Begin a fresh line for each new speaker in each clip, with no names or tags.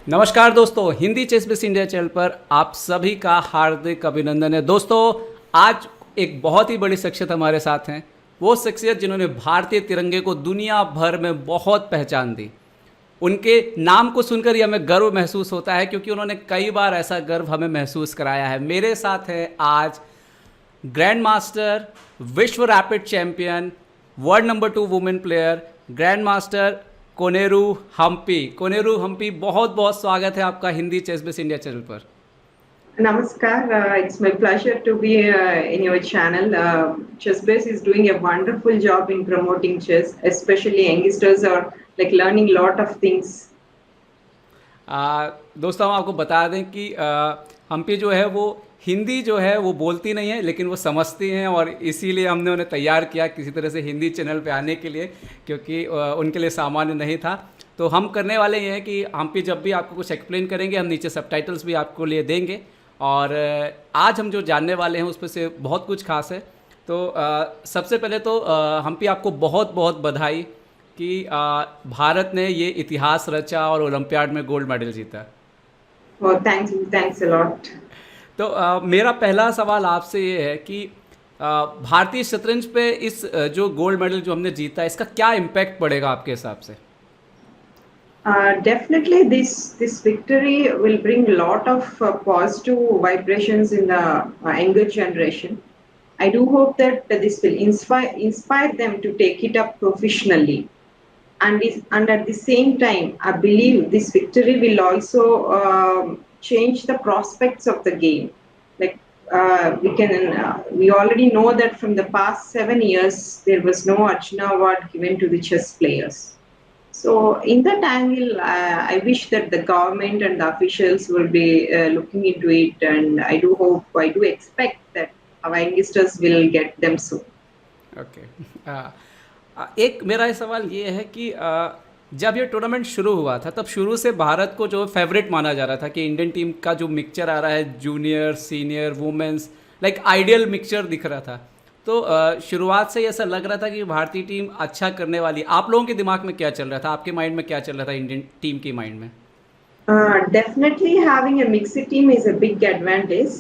नमस्कार दोस्तों, Hindi ChessBase India channel पर आप सभी का हार्दिक अभिनंदन है। दोस्तों, आज एक बहुत ही बड़ी शख्सियत हमारे साथ हैं। वो शख्सियत जिन्होंने भारतीय तिरंगे को दुनिया भर में बहुत पहचान दी। उनके नाम को सुनकर ही हमें गर्व महसूस होता है, क्योंकि उन्होंने कई बार ऐसा गर्व हमें महसूस कराया है। मेरे साथ है आज ग्रैंड मास्टर, विश्व rapid champion, world number 2 women player, grandmaster Koneru Humpy. Koneru Humpy, बहुत बहुत स्वागत है आपका Hindi ChessBase India channel पर।
Namaskar. It's my pleasure to be in your channel. Chessbase is doing a wonderful job in promoting chess, especially youngsters are like learning a lot of things.
दोस्तों, हम आपको बता दें कि हम्पी जो है वो हिंदी जो है वो बोलती नहीं है, लेकिन वो समझती हैं, और इसीलिए हमने उन्हें तैयार किया किसी तरह से हिंदी चैनल पे आने के लिए, क्योंकि उनके लिए सामान्य नहीं था। तो हम करने वाले ये हैं कि हम्पी जब भी आपको कुछ एक्सप्लेन करेंगे, हम नीचे सबटाइटल्स भी आपको लिए देंगे। और आज हम जो जानने वाले हैं उसमें से बहुत कुछ खास है। तो सबसे पहले तो हम्पी, आपको बहुत बहुत बधाई कि भारत ने ये इतिहास रचा और ओलंपियाड में गोल्ड मेडल जीता।
Oh, thanks a lot.
तो मेरा पहला सवाल आपसे ये है कि भारतीय शतरंज पे इस जो गोल्ड मेडल जो हमने जीता, इसका क्या इम्पैक्ट पड़ेगा आपके हिसाब से?
Definitely, this victory will bring a lot of positive vibrations in the younger generation. I do hope that this will inspire them to take it up professionally. And at the same time, I believe this victory will also change the prospects of the game. Like we already know that from the past 7 years, there was no Arjuna Award given to the chess players. So in that angle, I wish that the government and the officials will be looking into it, and I do expect that our youngsters will get them soon.
Okay. एक मेरा ये सवाल ये है कि जब ये tournament शुरू हुआ था, तब शुरू से भारत को जो फेवरेट माना जा रहा था कि इंडियन टीम का जो मिक्सचर आ रहा है, junior, senior, women's, like ideal mixture दिख रहा था। तो शुरुआत से ही ऐसा लग रहा था कि भारतीय टीम अच्छा करने वाली। आप लोगों के दिमाग में क्या चल रहा था, आपके माइंड में क्या चल रहा था, इंडियन टीम के माइंड में?
Definitely, having a mixed team is a big advantage.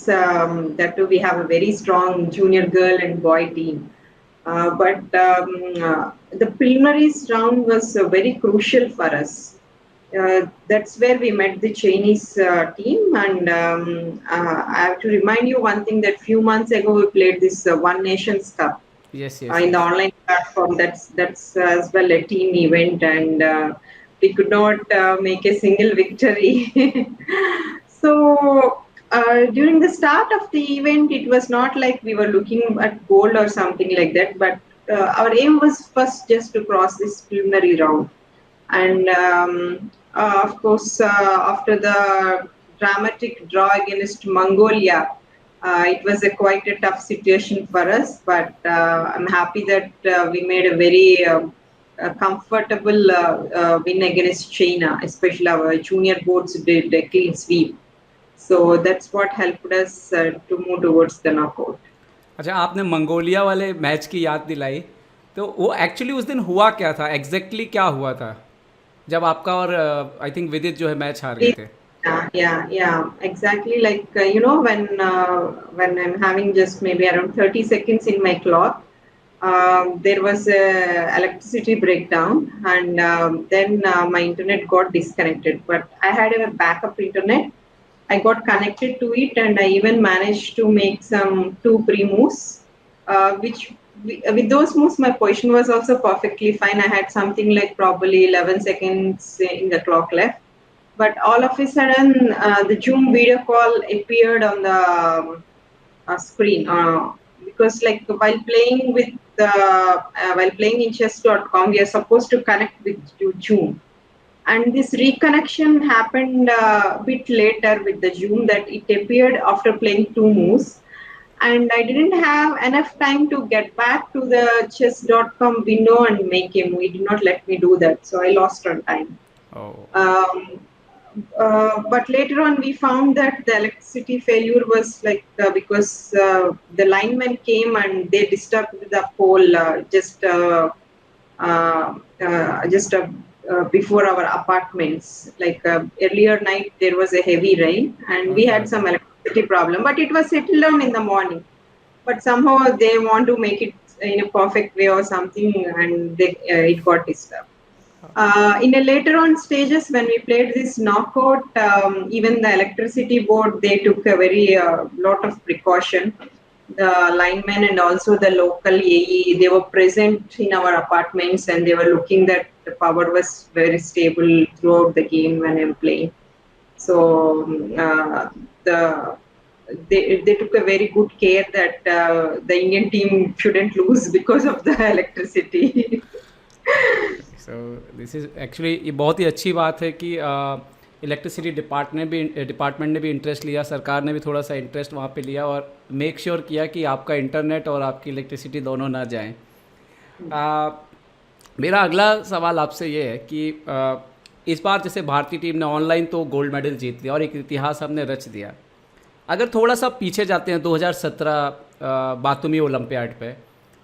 That too, we have a very strong junior girl and boy team. But the preliminaries round was very crucial for us. That's where we met the Chinese team, and I have to remind you one thing that few months ago we played this One Nations Cup
yes yes
in the
yes.
online platform. That's as well a team event, and we could not make a single victory. So during the start of the event, it was not like we were looking at gold or something like that, but our aim was first just to cross this preliminary round. And of course, after the dramatic draw against Mongolia, it was quite a tough situation for us. But I'm happy that we made a very comfortable win against China, especially our junior boards did a clean sweep. So that's what helped us to move towards the knockout.
अच्छा, आपने Mongolia वाले match की याद दिलाई। तो वो actually उस दिन हुआ क्या था, एग्जैक्टली क्या हुआ था जब आपका और आई थिंक विदित जो है मैच हार गए थे?
Yeah, exactly. Like when I'm having just maybe around 30 seconds in my clock, there was a electricity breakdown, and then my internet got disconnected. But I had a backup internet. I got connected to it, and I even managed to make some two pre moves, which with those moves my position was also perfectly fine. I had something like probably 11 seconds in the clock left, but all of a sudden the Zoom video call appeared on the screen, because like while playing in chess.com, we are supposed to connect with Zoom, and this reconnection happened a bit later with the Zoom, that it appeared after playing two moves, and I didn't have enough time to get back to the chess.com window and make a move. It did not let me do that, so I lost on time.
Oh.
Um, but later on, we found that the electricity failure was like because the linemen came and they disturbed the pole just before our apartments. Like earlier night, there was a heavy rain, and we
Okay,
had
okay.
some electricity problem, but it was settled down in the morning. But somehow they want to make it in a perfect way or something, and it got disturbed. In a later on stages, when we played this knockout, even the electricity board, they took a very lot of precaution. The linemen and also the local AE, they were present in our apartments, and they were looking that the power was very stable throughout the game when I'm playing. So the they took a very good care that the Indian team shouldn't lose because of the electricity.
So this is actually ये बहुत ही अच्छी बात है कि electricity department ने भी interest लिया, सरकार ने भी थोड़ा सा इंटरेस्ट वहाँ पे लिया और मेक श्योर किया कि आपका इंटरनेट और आपकी इलेक्ट्रिसिटी दोनों ना जाएं। मेरा अगला सवाल आपसे ये है कि इस बार जैसे भारतीय टीम ने ऑनलाइन तो गोल्ड मेडल जीत लिया और एक इतिहास हमने रच दिया। अगर थोड़ा सा पीछे जाते हैं 2017 बातुमी ओलंपियाड पे,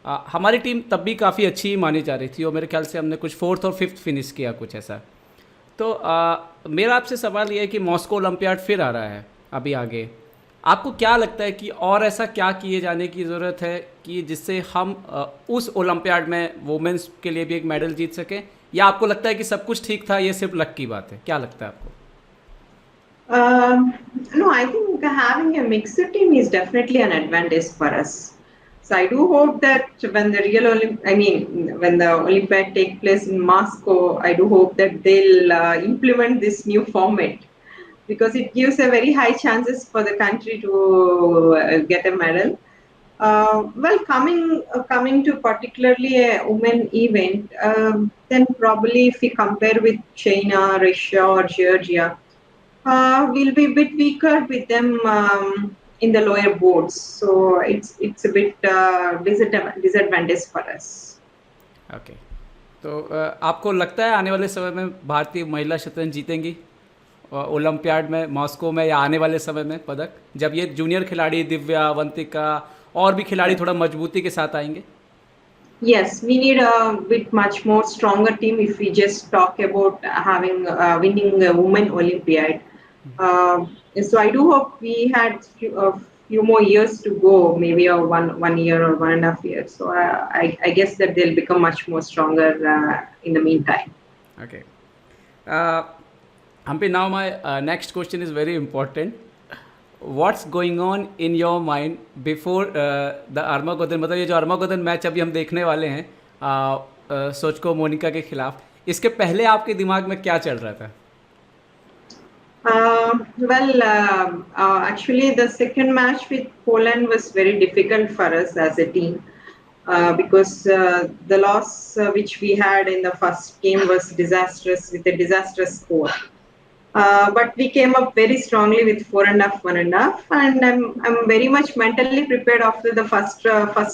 हमारी टीम तब भी काफ़ी अच्छी मानी जा रही थी और मेरे ख्याल से हमने कुछ 4th और 5th फिनिश किया कुछ ऐसा। तो मेरा आपसे सवाल ये है कि मॉस्को ओलंपियाड फिर आ रहा है अभी आगे, आपको क्या लगता है कि और ऐसा क्या किए जाने की ज़रूरत है कि जिससे हम उस ओलंपियाड में वुमेंस के लिए भी एक मेडल जीत सकें, या आपको लगता है कि सब कुछ ठीक था, ये सिर्फ लक की बात है? क्या लगता है आपको?
No, I think having a mixed team is definitely an advantage for us. So I do hope that when the when the Olympiad take place in Moscow, I do hope that they'll implement this new format because it gives a very high chances for the country to get a medal. Well, coming to particularly a women event, then probably if we compare with China, Russia, or Georgia, we'll be a bit weaker with them in the lower boards. So it's a bit disadvantage for us.
Okay, तो आपको लगता है आने वाले समय में भारतीय महिला शतरंज जीतेंगी ओलंपियाड में, मॉस्को में, या आने वाले समय में पदक, जब ये जूनियर खिलाड़ी दिव्या, अवंतिका और भी खिलाड़ी थोड़ा मजबूती के साथ आएंगे?
Yes, we need a bit much more stronger team if we just talk about having winning a women Olympiad. So I do hope we had a few more years to go, maybe a one year or 1.5 years. So I guess that they'll become much more stronger in the meantime.
Okay. Hampi, now my next question is very important. What's going on in your mind before the Armageddon? मतलब ये जो Armageddon match अभी हम देखने वाले हैं सोचको मोनिका के खिलाफ, इसके पहले आपके दिमाग में क्या चल रहा था?
Actually, the second match with Poland was very difficult for us as a team because the loss which we had in the first game was disastrous with a disastrous score. But we came up very strongly with 4.5, 1.5, and I'm very much mentally prepared after the first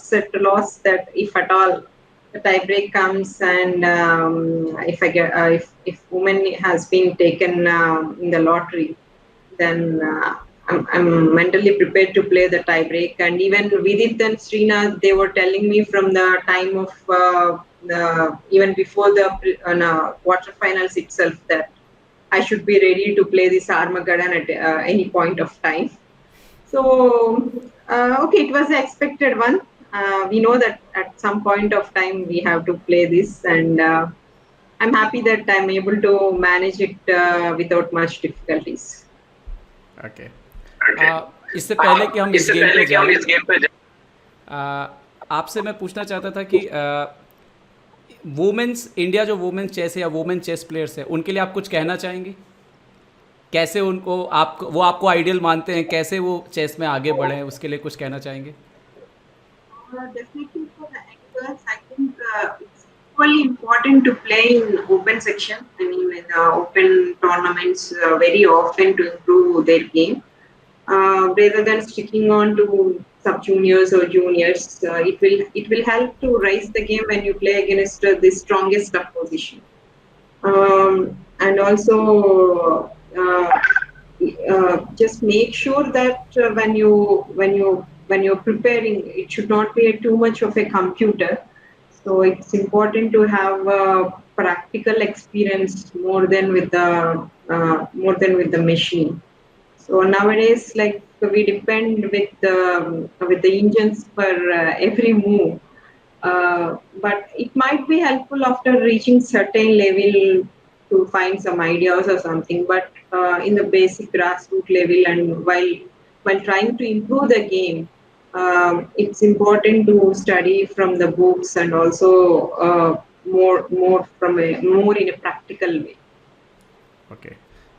set loss that if at all the tie break comes and if women has been taken in the lottery, then I'm mentally prepared to play the tie break. And even Vidit and Srinath, they were telling me from the time of even before the quarterfinals itself that I should be ready to play this Armageddon at any point of time. So, okay, it was an expected one. We know that at some point of time we have to play this, and I'm happy that I'm able to manage it without much difficulties.
Okay. इससे पहले कि हम इस game पे जाएं, आपसे मैं पूछना चाहता था कि वुमेन्स इंडिया जो वुमेन चेस है या वुमेन चेस प्लेयर्स है, उनके लिए आप कुछ कहना चाहेंगे? कैसे उनको वो आपको आइडियल मानते हैं, कैसे वो चेस में आगे बढ़े, उसके लिए कुछ कहना चाहेंगे?
Definitely for the youngers, I think it's equally important to play in open section. I mean, with open tournaments very often to improve their game. Rather than sticking on to sub juniors or juniors, it will help to raise the game when you play against the strongest opposition. And also just make sure that when you're preparing, it should not be too much of a computer. So it's important to have practical experience more than with the machine. So nowadays, like we depend with the engines for every move. But it might be helpful after reaching certain level to find some ideas or something. But in the basic grassroots level, and while trying to improve the game, it's important to study from the books and also more in a practical way.
Okay,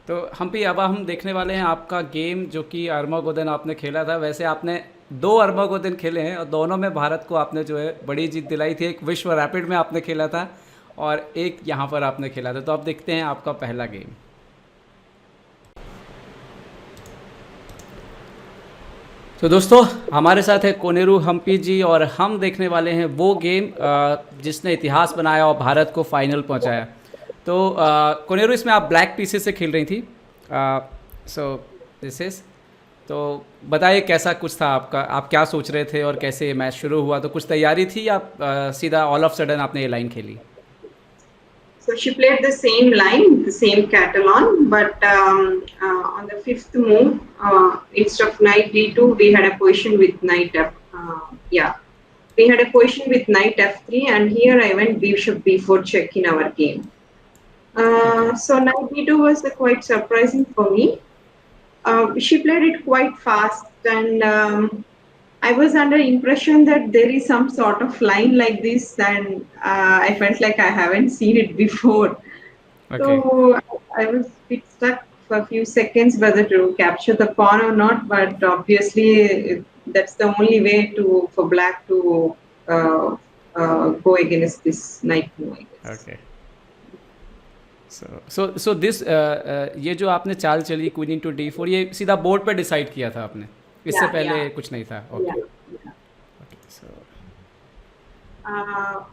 तो हम भी अब हम देखने वाले हैं आपका game जो कि अर्मागोदन आपने खेला था। वैसे आपने 2 अर्मागोदन खेले हैं और दोनों में भारत को आपने जो है बड़ी जीत दिलाई थी। एक विश्व रैपिड में आपने खेला था और एक यहाँ पर आपने खेला था। तो अब देखते हैं आपका पहला गेम। तो दोस्तों हमारे साथ है कोनेरू हम्पी जी और हम देखने वाले हैं वो गेम जिसने इतिहास बनाया और भारत को फाइनल पहुंचाया। तो कोनेरू, इसमें आप ब्लैक पीसेस से खेल रही थी, सो दिस इज, तो बताइए कैसा कुछ था आपका, आप क्या सोच रहे थे और कैसे ये मैच शुरू हुआ? तो कुछ तैयारी थी या सीधा ऑल ऑफ सडन आपने ये लाइन खेली?
So she played the same line, the same Catalan, but on the fifth move, instead of knight d2, we had a position with knight f. We had a position with knight f3, and here I went bishop b4 check in our game. So knight d2 was quite surprising for me. She played it quite fast, and I was under impression that there is some sort of line like this, and I felt like I haven't seen it before.
Okay.
So I was a bit stuck for a few seconds whether to capture the pawn or not. But obviously, that's the only way for black to go against this knight move, I guess.
Okay. So this ये जो आपने चाल चली queen into d4, ये सीधा board पे decide किया था आपने? इससे पहले कुछ नहीं था? Okay okay, so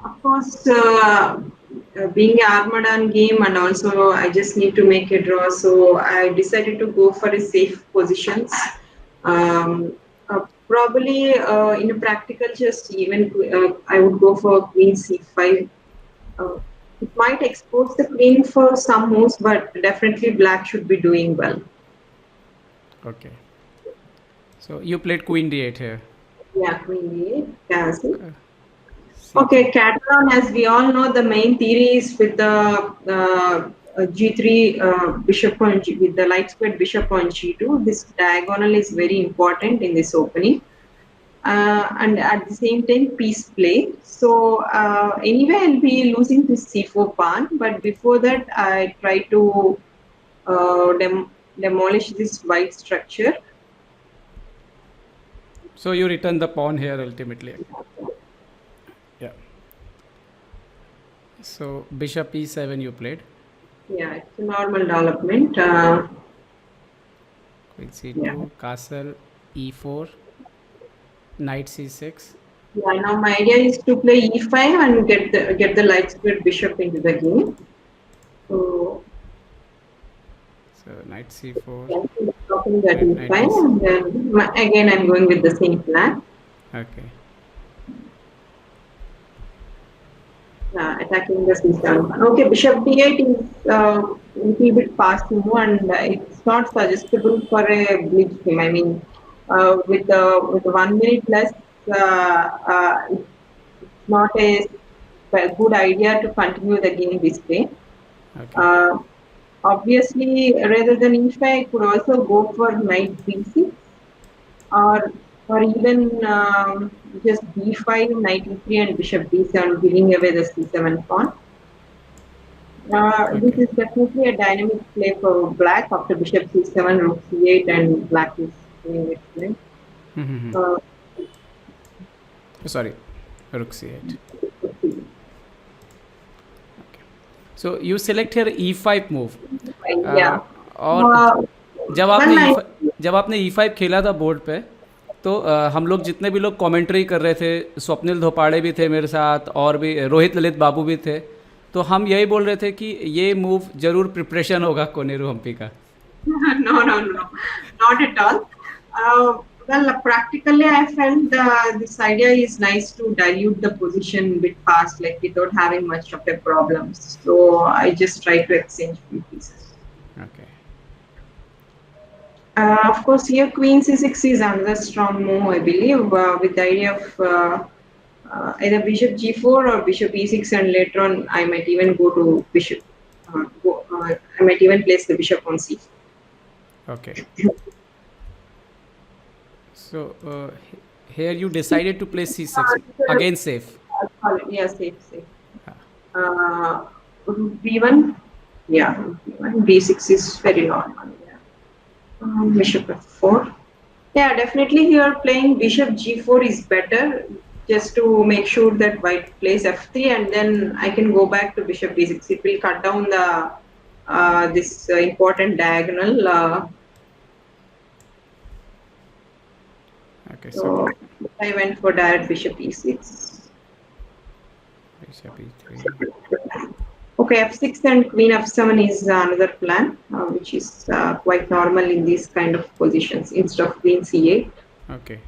of course, being an Armadan game, and also I just need to make a draw, so I decided to go for a safe positions. Probably in a practical chess, even I would go for queen c5. It might expose the queen for some moves, but definitely black should be doing well.
Okay. So you played queen d8 here.
Yeah, queen d8. Yeah, okay, Catalan, as we all know, the main theory is with the g3 bishop on g, with the light squared bishop on g2. This diagonal is very important in this opening, and at the same time piece play. So anyway, I'll be losing this c4 pawn, but before that, I try to demolish this white structure.
So you return the pawn here ultimately. Yeah. So bishop e7 you played.
Yeah, it's a normal development.
Queen c2, castle e4, knight c6.
Yeah, now my idea is to play e5 and get the light squared bishop into the game.
So knight c4.
That is fine, and then again I'm going with the same plan.
Okay.
Attacking the c7. Okay, bishop d8 is a little bit fast move, and it's not suggestible for a blitz game. I mean, with 1 minute less, it's not a good idea to continue the game this way.
Okay.
Obviously, rather than e5, I could also go for knight b6, or even just b5, knight e3, and bishop b7, giving away the c7 pawn. This is definitely a dynamic play for black after bishop c7, rook c8, and black is doing excellent.
Sorry, rook c8. So you select here e5 move. और जब आपने e5 खेला था board पे, तो हम लोग जितने भी लोग कमेंट्री कर रहे थे, स्वप्निल धोपाड़े भी थे मेरे साथ और भी रोहित ललित बाबू भी थे, तो हम यही बोल रहे थे कि ये मूव जरूर प्रिपरेशन होगा कोनेरू हम्पी का।
No, not at all. Well, practically, I felt this idea is nice to dilute the position a bit fast, like without having much of a problem. So I just try to exchange few pieces.
Okay.
Of course, here Queen C6 is another strong move, I believe, with the idea of either Bishop G4 or Bishop E6, and later on I might even go to Bishop. I might even place the Bishop on C4.
Okay. So here you decided to play c6 again safe.
Yeah, safe, safe.
Ah,
Rook B1, yeah, rook B1. B6 is very normal. Yeah. Bishop F4. Yeah, definitely here playing Bishop G4 is better, just to make sure that White plays F3, and then I can go back to Bishop B6. It will cut down the this important diagonal.
okay. So
So I went for direct Bishop E6.
bishop e3.
Okay, f6 and queen f7 is another plan, which is quite normal in these kind of positions instead of queen c8.
Okay.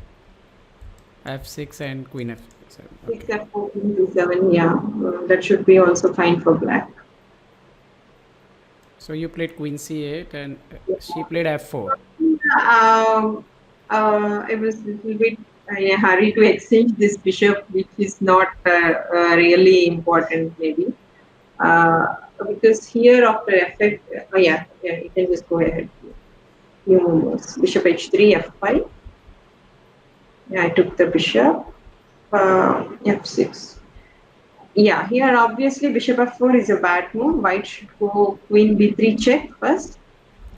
f6 and queen f7.
6
Okay.
f4, queen c7, yeah, that should be also fine for black.
So you played queen c8 and she played f4.
Um, I was a little bit in a hurry to exchange this bishop, which is not really important, maybe. Because here after f8, yeah, you can just go ahead. Few moves. Bishop h3, f5. Yeah, I took the bishop. F6. Yeah, here obviously bishop f4 is a bad move. White should go queen b3 check first.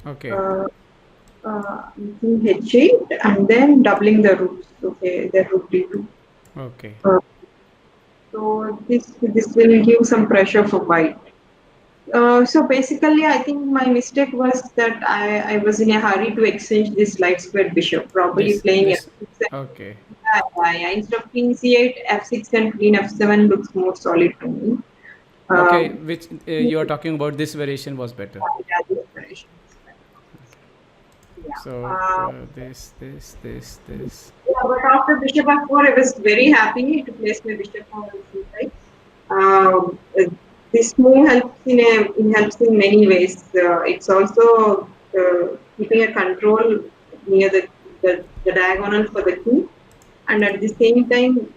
Okay.
Uh, King h8 and then doubling the rooks. Okay, the rook d2.
Okay.
Uh, so this will give some pressure for white. So basically, I think my mistake was that I was in a hurry to exchange this light squared bishop, probably playing
This.
f6.
Okay.
Yeah. Instead of king c8, f6 and queen f7 looks more solid to me.
Okay.
Um,
Which you are talking about? This variation was better.
yeah, this variation is better. Yeah.
So this.
Yeah, but after bishop f4, I was very happy to place my bishop on c5. Uh, this move helps in many ways. It's also keeping a control near the diagonal for the king, and at the same time,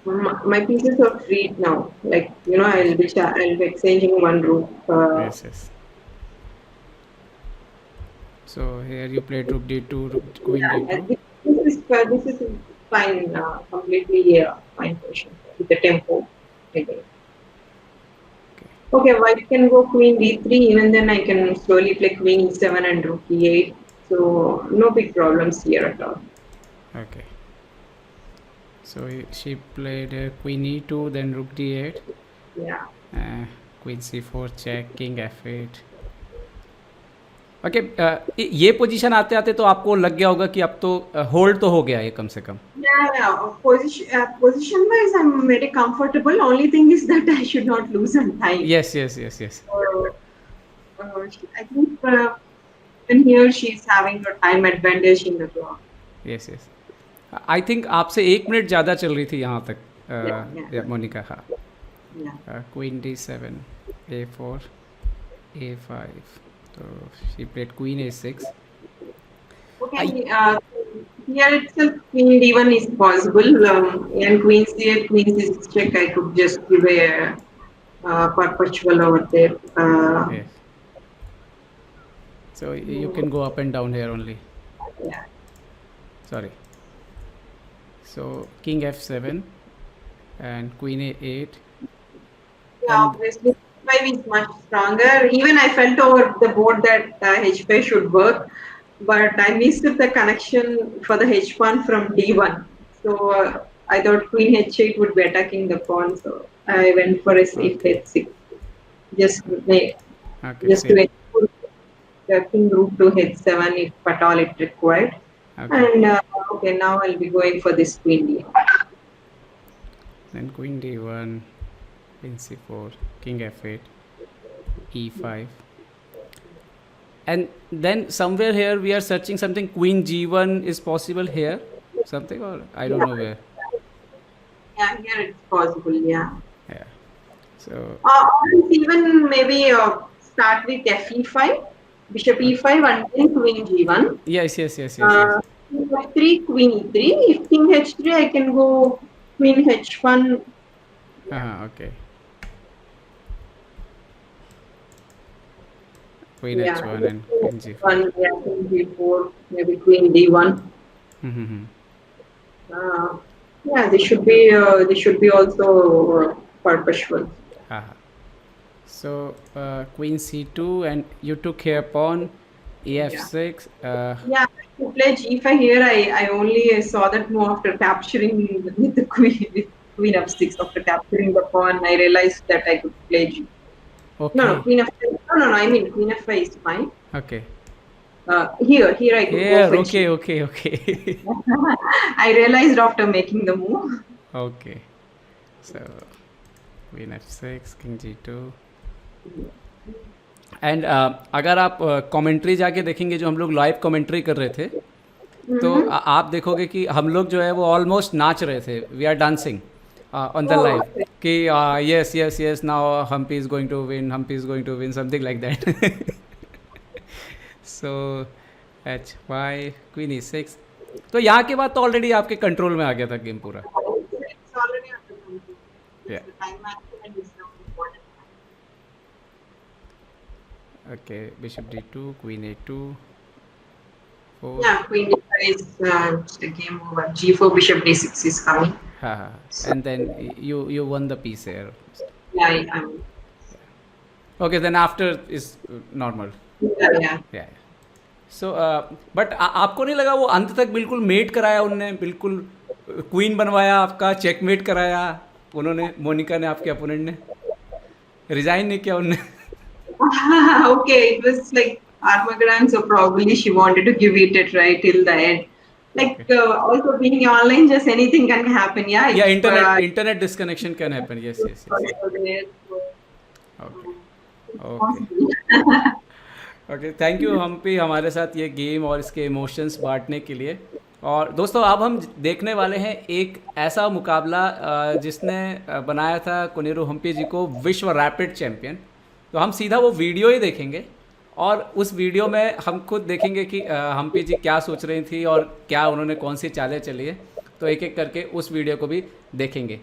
my pieces are freed now. Like I'll be exchanging one rook.
Yes. Yes. So here you played rook d2, rook, queen
Yeah,
d2.
this is fine. Completely fine position with the tempo. I think.
Okay.
Okay, white can go queen d3. Even then, I can slowly play queen e7 and rook e8. So no big problems here at all.
Okay. So she played queen e2, then rook d8,
Yeah.
queen c4 check, king f8. Okay ये position आते आते तो आपको लग गया होगा कि अब तो होल्ड तो हो गया ये कम से कम.
Yeah. Position wise, I'm very comfortable. Only thing is that I should not lose some time.
Yes.
I think even here she's having a time advantage in the clock.
Yes. I think आपसे 1 minute ज़्यादा चल रही थी यहाँ तक
Yeah.
Monika. हाँ.
Yeah.
Queen d7, a4, a5. तो she played queen a6.
Okay. Here itself, queen d1 is possible, and queen c8, queen c6 check. I could just give a perpetual over there.
Yes. So you can go up and down here only.
Yeah.
Sorry. So king f7 and queen a8.
Yeah, obviously, h5 is much stronger. Even I felt over the board that h5 should work, but I missed the connection for the h pawn from d1. So I thought queen h8 would be attacking the pawn, so I went for a safe
Okay.
h6. Just to make,
Okay,
just to
safe.
ensure the king rook to h7 if at all it required.
Okay.
And okay, now I'll be going for this queen d1.
Then queen d1, queen c4, king f8, e5. And then somewhere here we are searching something. Queen G1 is possible here, something, or I don't know where.
Yeah, here it's possible. Yeah.
Yeah. So
Or even maybe start with FE5, Bishop E5, and then Queen G1.
yes.
King F3, Queen E3. If King H3, I can go Queen H1.
Okay. Queen
Yeah,
H1 and Queen G4.
One, yeah, Queen G4, maybe Queen D1.
Mm-hmm.
Yeah, they should be also purposeful.
So Queen C2, and you took here pawn EF6.
Yeah, to play G5 here, I only saw that move after capturing with the Queen with Queen F6. After capturing the pawn, I realized that I could play G.
Okay.
No, Queen F5. No. I mean Queen F5 is fine.
Okay.
Here I could
Here,
go for G.
okay.
I realized after making the move.
Okay. So Queen F6, King G2. And अगर आप commentary जाके देखेंगे, जो हम लोग live commentary कर रहे थे, तो आप देखोगे कि हम लोग जो है वो ऑलमोस्ट नाच रहे थे. We are dancing on the live कि yes now Humpy is going to win something like that. So H5 queen E6. तो यहाँ के बाद तो ऑलरेडी आपके कंट्रोल में आ गया था गेम पूरा.
It's already under control.
Yeah.
The time management is now important.
Okay, Bishop D2, Queen A2, 4.
Yeah, Queen D5 is the game over. G4, Bishop D6 is coming.
And then you won the piece here.
Yeah, I'm.
Okay, then after is normal.
Yeah.
So but आपको नहीं लगा वो अंत तक बिल्कुल met कराया उनने, बिल्कुल क्वीन बनवाया आपका, चेकमेट कराया उन्होंने, मोनिका ने, आपके अपोनेंट ने रिजाइन नहीं किया उनने?
Okay, it was like Armageddon, so probably she wanted to give it a try till the end. Like also being online, just anything can happen. Yeah.
Yeah, internet disconnection can happen. Yes. Okay, thank you Humpy हमारे साथ ये game और इसके emotions बांटने के लिए. और दोस्तों अब हम देखने वाले हैं एक ऐसा मुकाबला जिसने बनाया था कोनेरू हम्पी जी को विश्व रैपिड चैम्पियन. तो हम सीधा वो वीडियो ही देखेंगे और उस वीडियो में हम खुद देखेंगे कि हम्पी जी क्या सोच रही थी और क्या उन्होंने कौन सी चालें चली है. तो एक एक करके उस वीडियो को भी देखेंगे.